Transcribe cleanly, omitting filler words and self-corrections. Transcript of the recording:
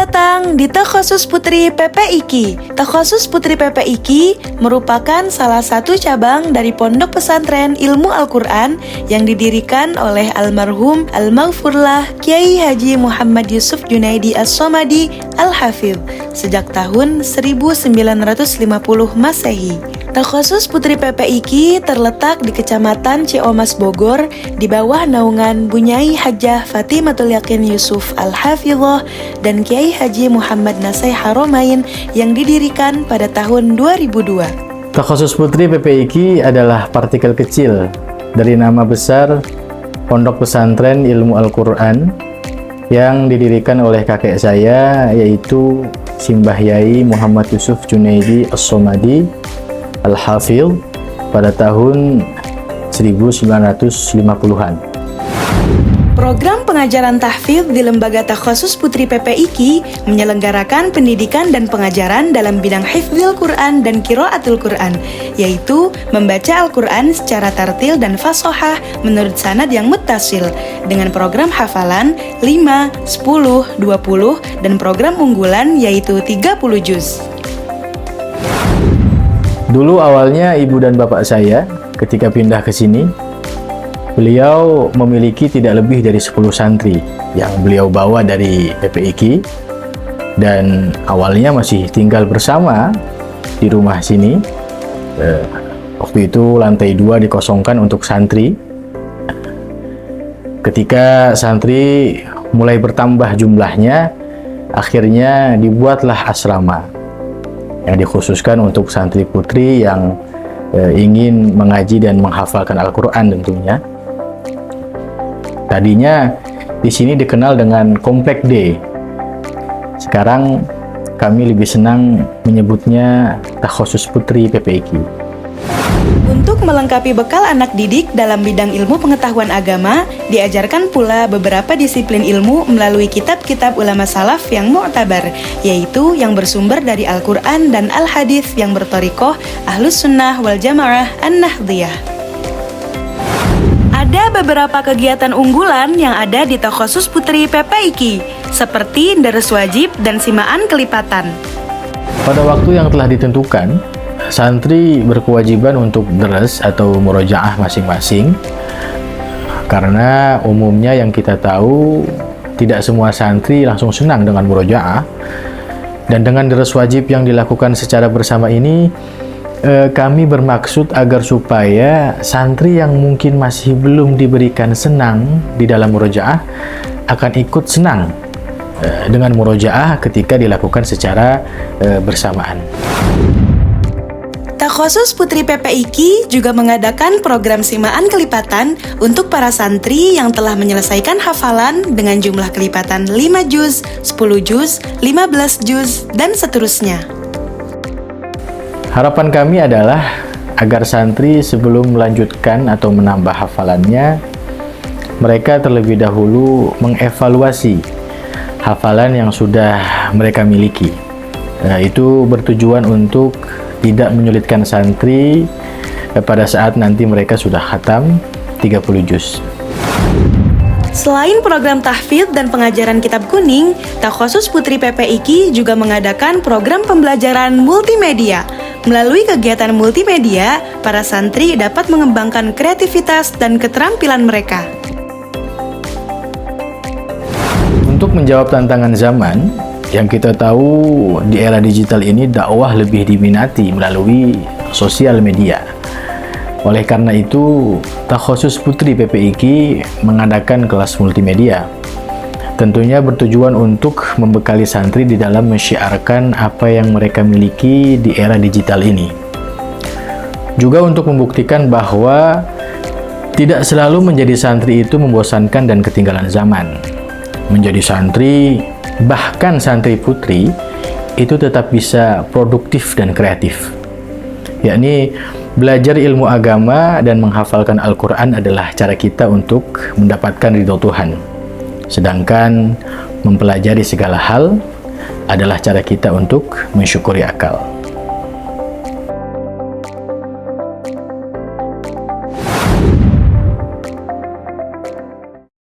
datang di Takhasus Putri PPIQ. Takhasus Putri PPIQ merupakan salah satu cabang dari Pondok Pesantren Ilmu Al-Quran yang didirikan oleh almarhum Al-Maghfurlah Kiai Haji Muhammad Yusuf Junaidi As-Somadi Al-Hafidh sejak tahun 1950 Masehi. Takhasus Putri PPIQ terletak di Kecamatan Ciomas Bogor di bawah naungan Bunyai Hajjah Fatimatul Yakin Yusuf Al-Hafidhah dan Kiai Haji Muhammad Nasai Haromain yang didirikan pada tahun 2002. Takhasus Putri PPIQ adalah partikel kecil dari nama besar Pondok Pesantren Ilmu Al-Quran yang didirikan oleh kakek saya, yaitu Simbah Yai Muhammad Yusuf Junaidi As-Somadi Al-Hafidh pada tahun 1950-an. Program pengajaran tahfidz di Lembaga Takhasus Putri PPIQ menyelenggarakan pendidikan dan pengajaran dalam bidang hifdzil Quran dan qiraatul Quran, yaitu membaca Al-Quran secara tartil dan fashohah menurut sanad yang muttasil, dengan program hafalan 5, 10, 20, dan program unggulan yaitu 30 juz. Dulu awalnya ibu dan bapak saya ketika pindah ke sini, beliau memiliki tidak lebih dari 10 santri yang beliau bawa dari PPIQ, dan awalnya masih tinggal bersama di rumah sini. Waktu itu lantai 2 dikosongkan untuk santri. Ketika santri mulai bertambah jumlahnya, akhirnya dibuatlah asrama yang dikhususkan untuk santri putri yang ingin mengaji dan menghafalkan Al-Quran tentunya. Tadinya di sini dikenal dengan Komplek D. Sekarang kami lebih senang menyebutnya Takhasus Putri PPIQ. Untuk melengkapi bekal anak didik dalam bidang ilmu pengetahuan agama, diajarkan pula beberapa disiplin ilmu melalui kitab-kitab ulama salaf yang mu'tabar, yaitu yang bersumber dari Al-Quran dan Al-Hadis yang berthariqah Ahlus Sunnah wal Jamaah An-Nahdhiyah. Ada beberapa kegiatan unggulan yang ada di Takhasus Putri PPIQ, seperti daras wajib dan simaan kelipatan. Pada waktu yang telah ditentukan, santri berkewajiban untuk daras atau murojaah masing-masing, karena umumnya yang kita tahu tidak semua santri langsung senang dengan murojaah. Dan dengan daras wajib yang dilakukan secara bersama ini, kami bermaksud agar supaya santri yang mungkin masih belum diberikan senang di dalam murojaah akan ikut senang dengan murojaah ketika dilakukan secara bersamaan. Takhasus Putri PPIQ juga mengadakan program simaan kelipatan untuk para santri yang telah menyelesaikan hafalan dengan jumlah kelipatan 5 juz, 10 juz, 15 juz, dan seterusnya. Harapan kami adalah agar santri sebelum melanjutkan atau menambah hafalannya, mereka terlebih dahulu mengevaluasi hafalan yang sudah mereka miliki. Itu bertujuan untuk tidak menyulitkan santri pada saat nanti mereka sudah khatam 30 juz. Selain program tahfidz dan pengajaran kitab kuning, Takhasus Putri PPIQ juga mengadakan program pembelajaran multimedia. Melalui kegiatan multimedia, para santri dapat mengembangkan kreativitas dan keterampilan mereka. Untuk menjawab tantangan zaman, yang kita tahu di era digital ini dakwah lebih diminati melalui sosial media. Oleh karena itu, Takhasus Putri PPIQ mengadakan kelas multimedia. Tentunya bertujuan untuk membekali santri di dalam mensyiarkan apa yang mereka miliki di era digital ini. Juga untuk membuktikan bahwa tidak selalu menjadi santri itu membosankan dan ketinggalan zaman. Menjadi santri, bahkan santri putri, itu tetap bisa produktif dan kreatif. Yakni belajar ilmu agama dan menghafalkan Al-Quran adalah cara kita untuk mendapatkan ridho Tuhan. Sedangkan mempelajari segala hal adalah cara kita untuk mensyukuri akal.